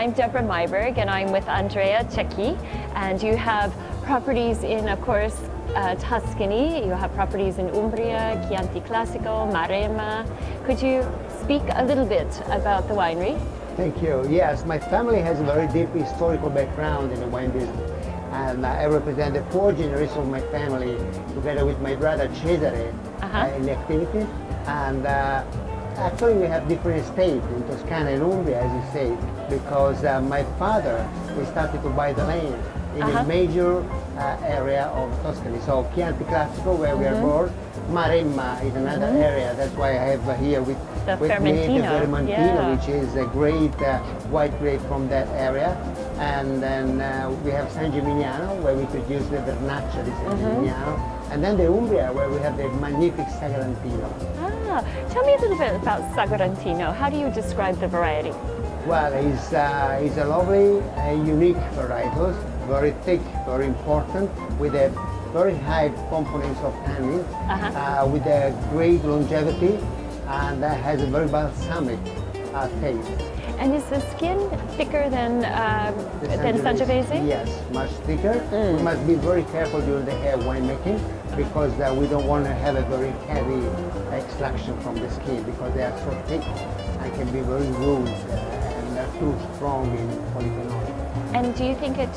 I'm Debra Meiburg, and I'm with Andrea Cecchi. And you have properties in, of course, Tuscany. You have properties in Umbria, Chianti Classico, Marema. Could you speak a little bit about the winery? Thank you. Yes, my family has a very deep historical background in the wine business. And I represent the 4th generation of my family, together with my brother Cesare, in the activities. And actually we have different estates in Tuscany and Umbria, as you say, because my father, we started to buy the land in a major area of Tuscany. So Chianti Classico, where we are born, Marema is another area. That's why I have here with me the Vermentino, which is a great white grape from that area. And then we have San Gimignano, where we produce the Vernaccia di San Gimignano. And then the Umbria, where we have the magnificent Sagrantino. Ah, tell me a little bit about Sagrantino. How do you describe the variety? Well, it's a lovely, unique varietal, very thick, very important, with a very high components of tannin, with a great longevity, and has a very balsamic taste. And is the skin thicker than Sangiovese? Yes, much thicker. We must be very careful during the winemaking, because we don't want to have a very heavy extraction from the skin, because they are so thick and can be very rude and they're too strong in polyphenol. And do you think it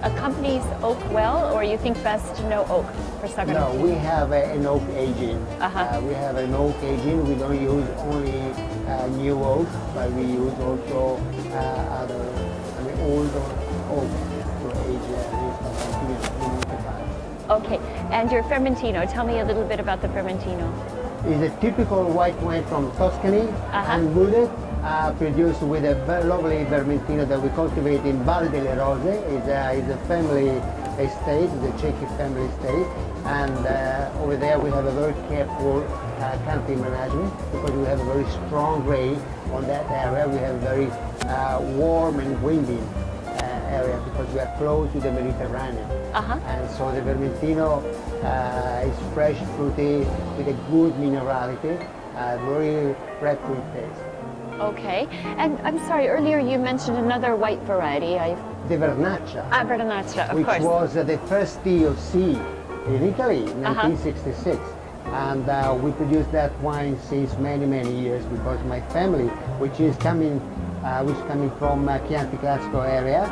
accompanies oak well, or you think best no oak for Sagrantino? No, we have an oak aging. We have an oak aging. We don't use only new oak, but we use also other, older oak to age Okay, and your Vermentino, tell me a little bit about the Vermentino. It's a typical white wine from Tuscany, and wooded, produced with a very lovely Vermentino that we cultivate in Valle delle Rose. It's a family estate, the Cecchi family estate, and over there we have a very careful country management, because we have a very strong grape on that area. We have a very warm and windy area, because we are close to the Mediterranean. And so the Vermentino is fresh, fruity, with a good minerality, very refreshing taste. Okay, and I'm sorry, earlier you mentioned another white variety. The Vernaccia. Vernaccia, of course. Which was the first DOC in Italy in 1966. And we produced that wine since many, many years, because my family, which is coming from Chianti Classico area,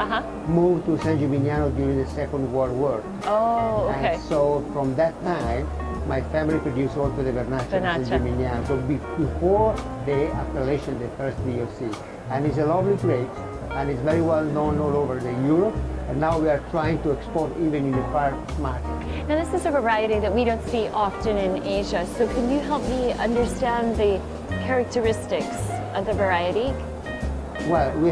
moved to San Gimignano during the Second World War. Oh, okay. And so from that time, my family produced also the Vernaccia San Gimignano. So before the appellation, the first DOC. And it's a lovely grape, and it's very well known all over Europe. And now we are trying to export even in the far market. Now this is a variety that we don't see often in Asia. So can you help me understand the characteristics of the variety? Well, we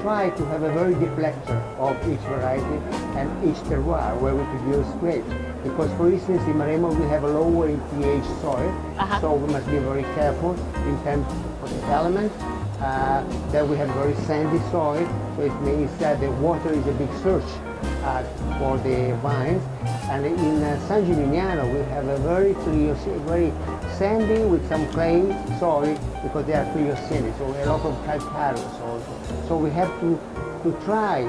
try to have a very deep lecture of each variety and each terroir where we produce grapes. Because, for instance, in Marema we have a lower in pH soil, so we must be very careful in terms of the elements. Then we have very sandy soil, so it means that the water is a big search for the vines. And in San Gimignano we have a very sandy with some clay soil, because they are Pliocene, so a lot of calcareous also. So we have to try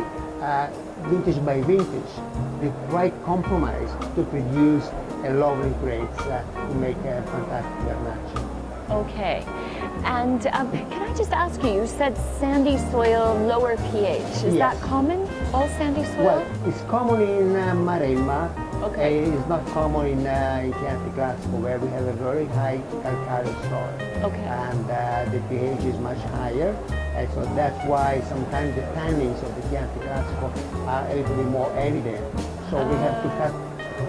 vintage by vintage, the right compromise to produce a lovely grapes to make a fantastic Vernaccia. Okay, and can I just ask you, you said sandy soil, lower pH. Is that common, all sandy soil? Well, it's common in Marema. Okay. It's not common in Chianti Classico, where we have a very high calcareous soil. Okay. And the pH is much higher. And so that's why sometimes the tannins of the Chianti Classico are a little bit more evident. So we have to cut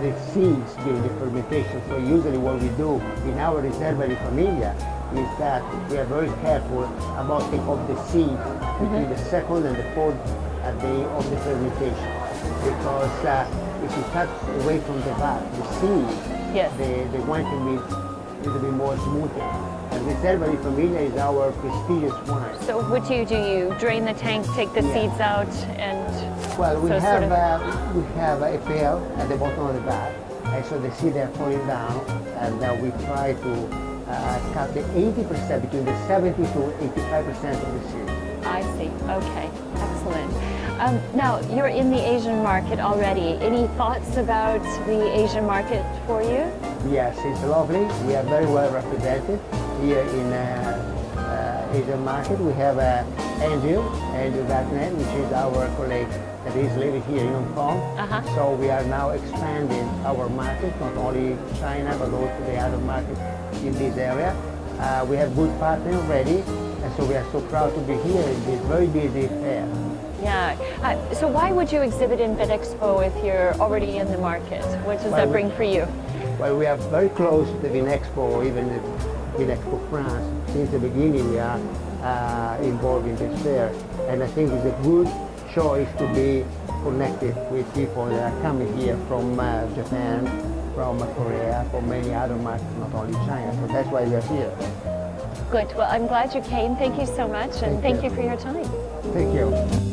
the seeds during the fermentation. So usually what we do in our Riserva di Famiglia is that we are very careful about taking off the seeds between the second and the fourth day of the fermentation. Because if you cut away from the vat, the seed, the wine can be a little bit more smoother. And Riserva di Famiglia is our prestigious wine. So what do? You drain the tank, take the seeds out, and... Well, we have a pail at the bottom of the vat, and so the seeds are falling down, and we try to cut the 80%, between the 70 to 85% of the seed. I see. Okay, excellent. Now, you're in the Asian market already. Any thoughts about the Asian market for you? Yes, it's lovely. We are very well represented here in Asian market. We have Andrew Gatnet, which is our colleague that is living here in Hong Kong. So we are now expanding our market, not only China, but also the other markets in this area. We have good partners already, and so we are so proud to be here in this very busy fair. Yeah. So why would you exhibit in VinExpo if you're already in the market? What does that bring for you? Well, we are very close to the VinExpo, even the VinExpo France. Since the beginning, we are involved in this fair, and I think it's a good choice to be connected with people that are coming here from Japan, from Korea, from many other markets, not only China. So that's why we are here. Good. Well, I'm glad you came. Thank you so much, and thank you for your time. Thank you.